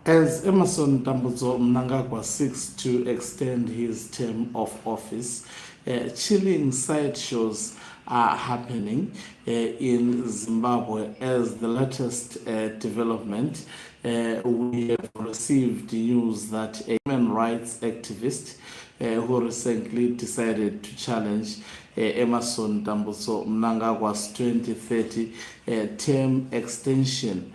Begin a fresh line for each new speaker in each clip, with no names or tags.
As Emerson Mnangagwa seeks to extend his term of office, chilling sideshows are happening in Zimbabwe. As the latest development, we have received news that a human rights activist who recently decided to challenge Emerson Mnangagwa's 2030 term extension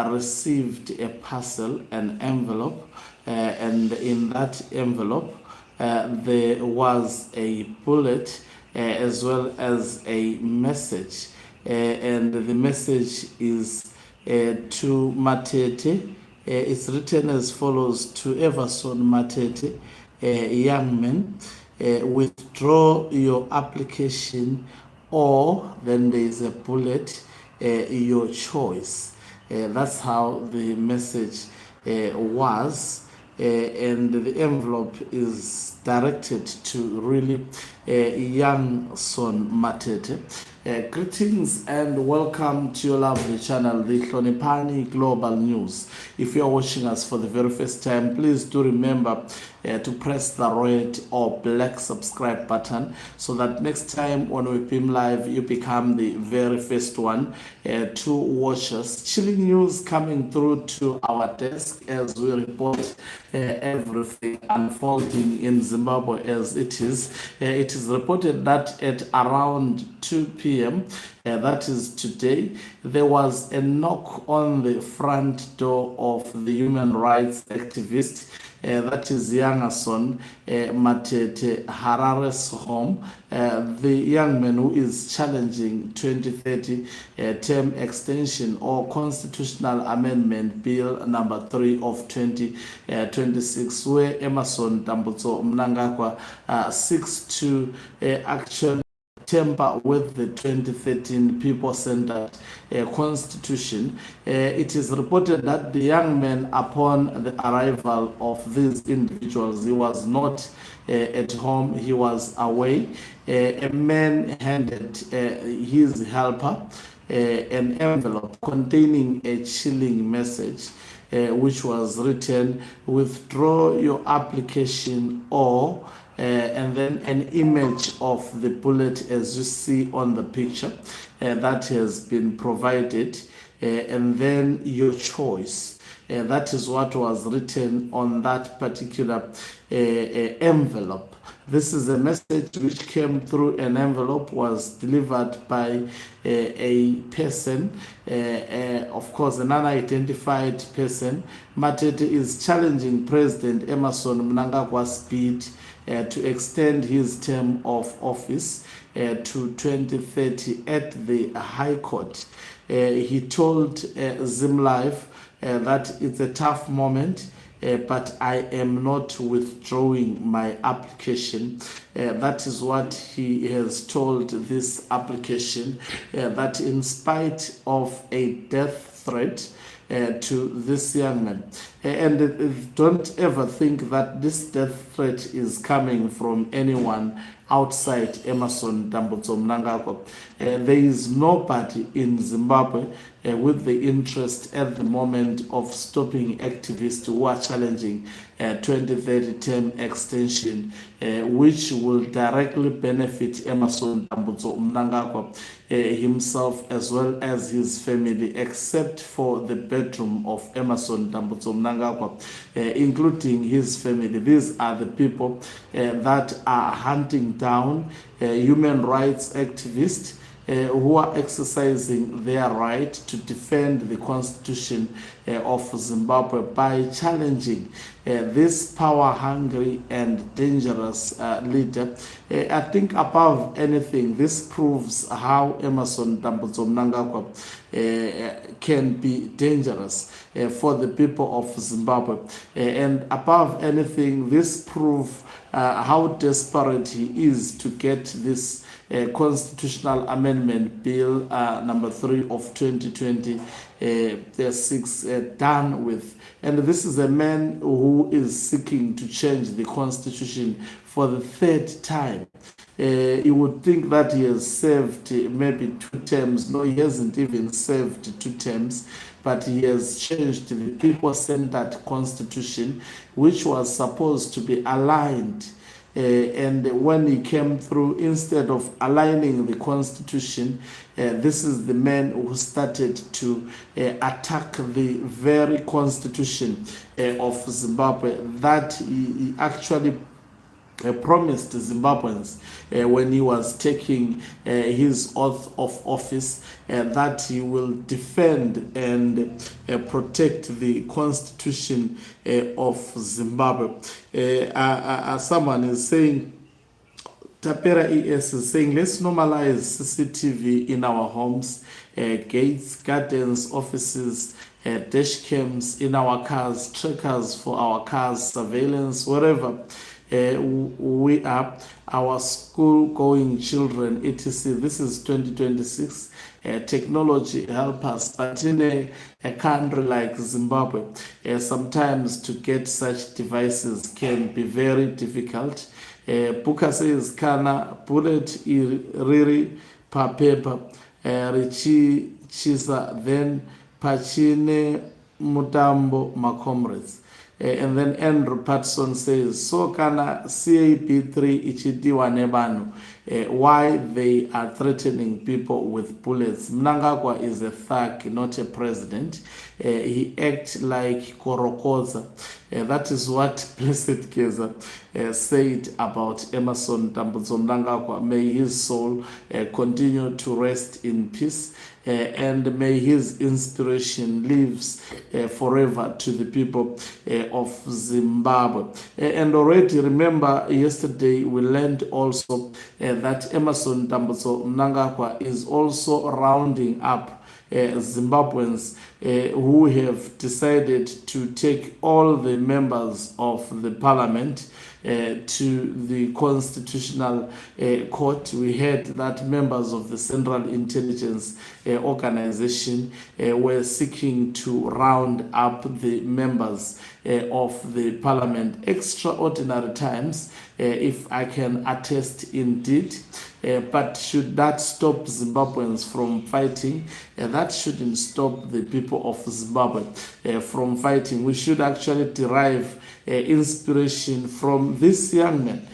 received a parcel, an envelope, and in that envelope there was a bullet as well as a message, and the message is to Matete. It's written as follows: to Everson Matete, young man, withdraw your application, or then there is a bullet, your choice. That's how the message was, and the envelope is directed to really young son Matete. Greetings and welcome to your lovely channel, the Hlonipani Global News. If you are watching us for the very first time, please do remember to press the red or black subscribe button so that next time when we beam live, you become the very first one to watch us. Chilling news coming through to our desk as we report everything unfolding in Zimbabwe as it is. It is reported that at around 2 p.m., that is today, there was a knock on the front door of the human rights activist, that is Yangason Matete Harare's home. The young man who is challenging 2030 term extension or constitutional amendment bill number 3 of 2026, where Emerson Mnangagwa seeks to actually temper with the 2013 people-centered constitution. It is reported that the young man, upon the arrival of these individuals, he was not at home, he was away. A man handed his helper an envelope containing a chilling message, which was written, withdraw your application, or and then an image of the bullet as you see on the picture that has been provided, and then your choice. That is what was written on that particular envelope. This is a message which came through an envelope, was delivered by a person, of course, an unidentified person. Matete is challenging President Emerson Mnangagwa's bid to extend his term of office to 2030 at the High Court. He told Zim Live that it's a tough moment, but I am not withdrawing my application. That is what he has told this application, that in spite of a death threat to this young man. And don't ever think that this death threat is coming from anyone outside Emerson Mnangagwa. There is nobody in Zimbabwe with the interest at the moment of stopping activists who are challenging 2030 term extension, which will directly benefit Emerson Mnangagwa himself as well as his family, except for the bedroom of Emerson Mnangagwa, including his family. These are the people that are hunting down human rights activists who are exercising their right to defend the constitution of Zimbabwe by challenging this power-hungry and dangerous leader. I think above anything, this proves how Emerson Mnangagwa can be dangerous for the people of Zimbabwe. And above anything, this proves how desperate he is to get this constitutional amendment bill number 3 of 2026 done with. And this is a man who is seeking to change the constitution for the third time. You would think that he has served maybe 2 terms. No, he hasn't even served 2 terms. but he has changed the people-centered constitution, which was supposed to be aligned. And when he came through, instead of aligning the constitution, this is the man who started to attack the very constitution of Zimbabwe that he actually promised Zimbabweans when he was taking his oath of office that he will defend and protect the constitution of Zimbabwe. Someone is saying, Tapera ES is saying, let's normalize CCTV in our homes, gates, gardens, offices, dash cams in our cars, trackers for our cars, surveillance, wherever we are, our school-going children, etc. This is 2026. Technology help us, but in a country like Zimbabwe, sometimes to get such devices can be very difficult. Buka says, kana bullet riri pa paper, richi chisa, then pachine mutambo ma comrades. And then Andrew Patson says, so kana CAP3 ichidiwa nebanu, why they are threatening people with bullets. Mnangagwa is a thug, not a president. He acts like Korokoza. That is what Blessed Keza said about Emerson Tambudzo Mnangagwa. May his soul continue to rest in peace. And may his inspiration lives forever to the people of Zimbabwe. And already remember, yesterday we learned also that Emerson Tambudzo Mnangagwa is also rounding up Zimbabweans who have decided to take all the members of the parliament to the constitutional court. We heard that members of the Central Intelligence Organization were seeking to round up the members of the parliament. Extraordinary times, if I can attest indeed. But should that stop Zimbabweans from fighting? That shouldn't stop the people of Zimbabwe from fighting. We should actually derive inspiration from this young man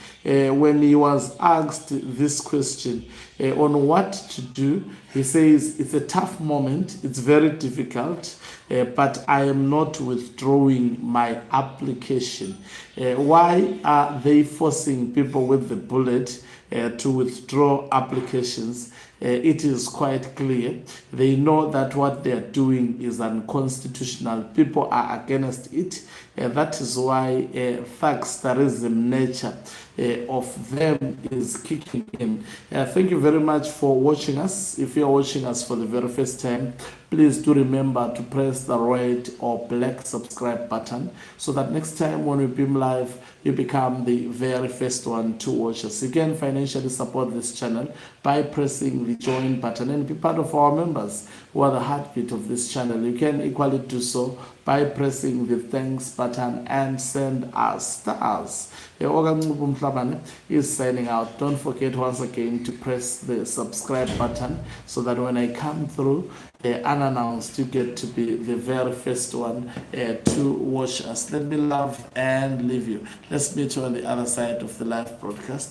when he was asked this question on what to do. He says, it's a tough moment, it's very difficult, but I am not withdrawing my application. Why are they forcing people with the bullet to withdraw applications? It is quite clear. They know that what they are doing is unconstitutional. People are against it. That is why thugsterism nature of them is kicking in. Thank you very much for watching us. If you are watching us for the very first time, please do remember to press the red or black subscribe button so that next time when we beam live, you become the very first one to watch us. You can financially support this channel by pressing the join button and be part of our members who are the heartbeat of this channel. You can equally do so by pressing the thanks button and send us stars. Is signing out. Don't forget once again to press the subscribe button so that when I come through unannounced, you get to be the very first one to watch us. Let me love and leave you. Let's meet you on the other side of the live broadcast.